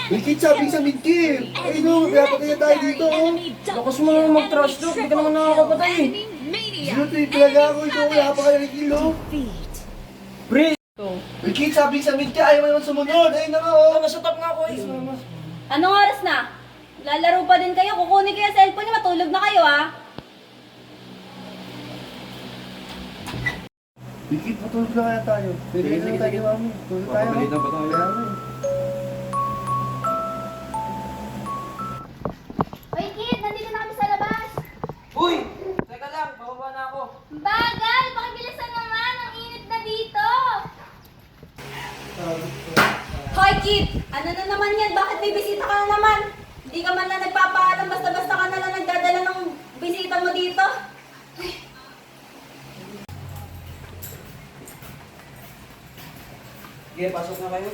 Wikit, sabi sa midkip. Ay no, kaya patay na tayo dito, oh. Lakas mo naman mag-trash talk, hindi ka naman nakakapatay eh. Sinutay talaga ako ito, kaya pa kayo kilo. Pre! Wikit, sabi sa midkip, ayaw mo naman sumunod. Ay na nga, oh. Nasa top nga ako eh. Anong oras na? Lalaro pa din kayo? Kukunin ko yung cellphone niyo, matulog na kayo ah. Wikit, patulog na kaya tayo. Pwede na tayo, mami. Tulog tayo. Papalitan pa tayo. Kaya nga eh. Hoy kid, nandito na kami sa labas. Uy! Teka lang, bababa na ako. Bagal, pakibilisan naman, ang init na dito. Hoy kid, ano na naman yan? Bakit may bisita ka na naman? Hindi ka man lang nagpapaalam, basta-basta ka na lang nagdadala ng bisita mo dito. Sige, pasok na kayo.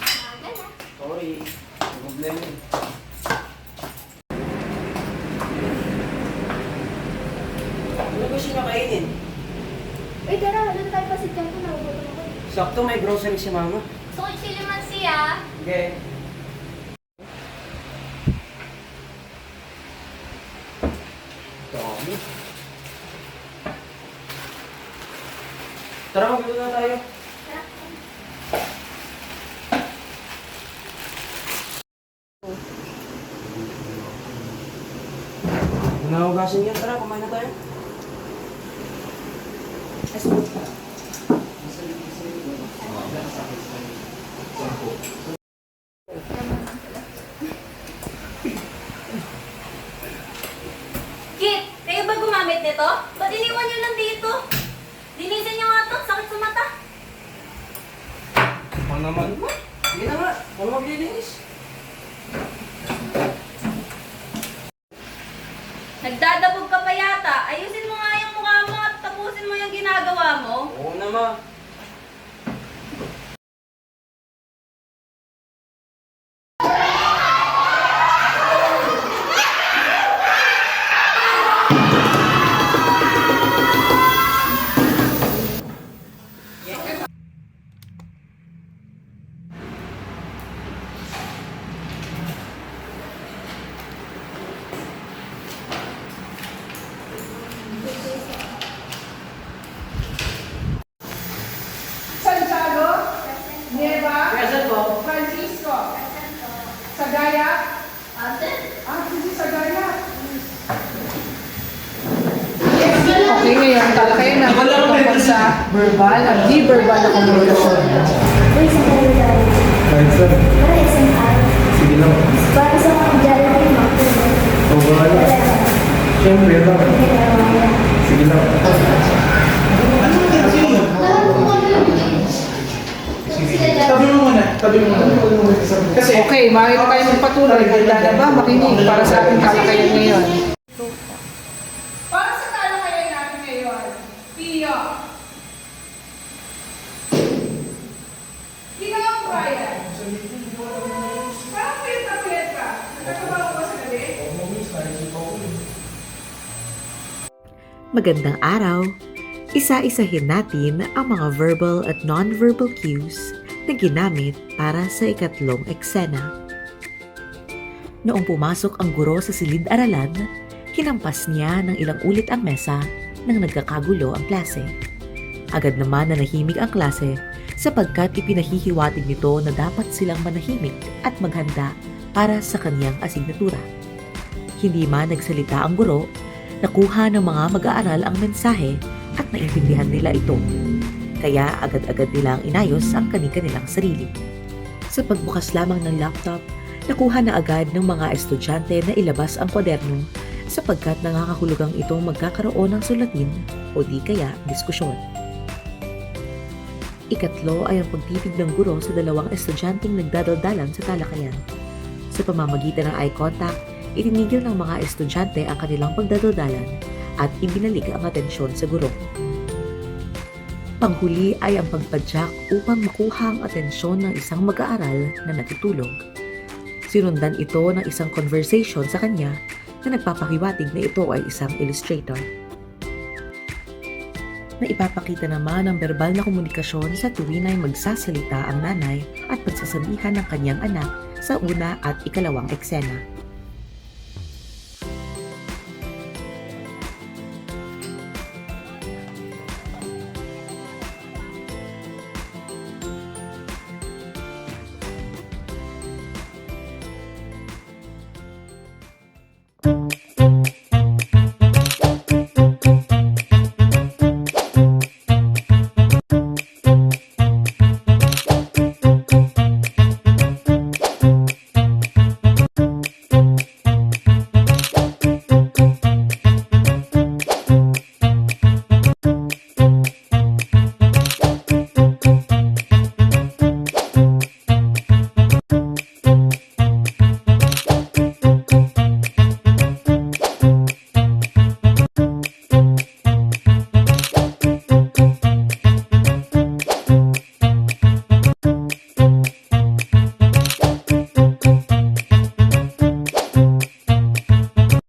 Bagal ah. Sorry. May problema eh. Ano gusto nyo kainin? Uy, tara, doon tayo pasit dyan. Nagugutom ako. Sakto may grocery si mama. So, chili man siya. Okay. Dami. Tara, magluto na tayo. Nahugasan yan. Tara, kumain na tayo. Let's go. Kit, kayo ba gumamit nito? Ba't iniwan nyo lang dito? Linisin nyo nga to, sakit sa mata. Ano naman mo? Sige na nga. Ano maglilinis? Nagdadabog ka pa yata. Ayusin mo nga yung mukha mo at tapusin mo yung ginagawa mo. Oo na ma. Santiago, Nieva, Present po. Francisco, Sagaya, si Sagaya. Okay, ngayon talakayin natin tungkol sa verbal at di-verbal na komunikasyon. Kahit saan. Sige lang. Oo, wala. Siyempre, ito. Sige lang. Tabi mo muna. Kasi, Okay, maaari tayo magpatuloy. Handa na ba makinig para sa ating talakayan ngayon? Para sa talakayan natin ngayon, Pio. Ikaw, Brian. Parang puyat na puyat ka. Nagkakabaho ka sa gabi? Magandang araw! Isa-isahin natin ang mga verbal at non-verbal cues na ginamit para sa ikatlong eksena. Noong pumasok ang guro sa silid-aralan, hinampas niya ng ilang ulit ang mesa nang nagkakagulo ang klase. Agad naman nanahimik ang klase sapagkat ipinahihiwatig nito na dapat silang manahimik at maghanda para sa kanyang asignatura. Hindi man nagsalita ang guro, nakuha ng mga mag-aaral ang mensahe at naintindihan nila ito. Kaya agad-agad nilang inayos ang kani-kanilang sarili. Sa pagbukas lamang ng laptop, nakuha na agad ng mga estudyante na ilabas ang kwaderno sapagkat nangangahulugang itong magkakaroon ng sulatin o di kaya diskusyon. Ikatlo ay ang pagtitig ng guro sa dalawang estudyanteng nagdadaldalan sa talakayan. Sa pamamagitan ng eye contact, itinigil ng mga estudyante ang kanilang pagdadaldalan at ibinalik ang atensyon sa guro. Panghuli ay ang pagpadyak upang makuha ang atensyon ng isang mag-aaral na natutulog. Sinundan ito ng isang conversation sa kanya na nagpapahiwatig na ito ay isang illustrator. Naipapakita naman ang verbal na komunikasyon sa tuwin ay magsasalita ang nanay at pagsasabihan ng kanyang anak sa una at ikalawang eksena.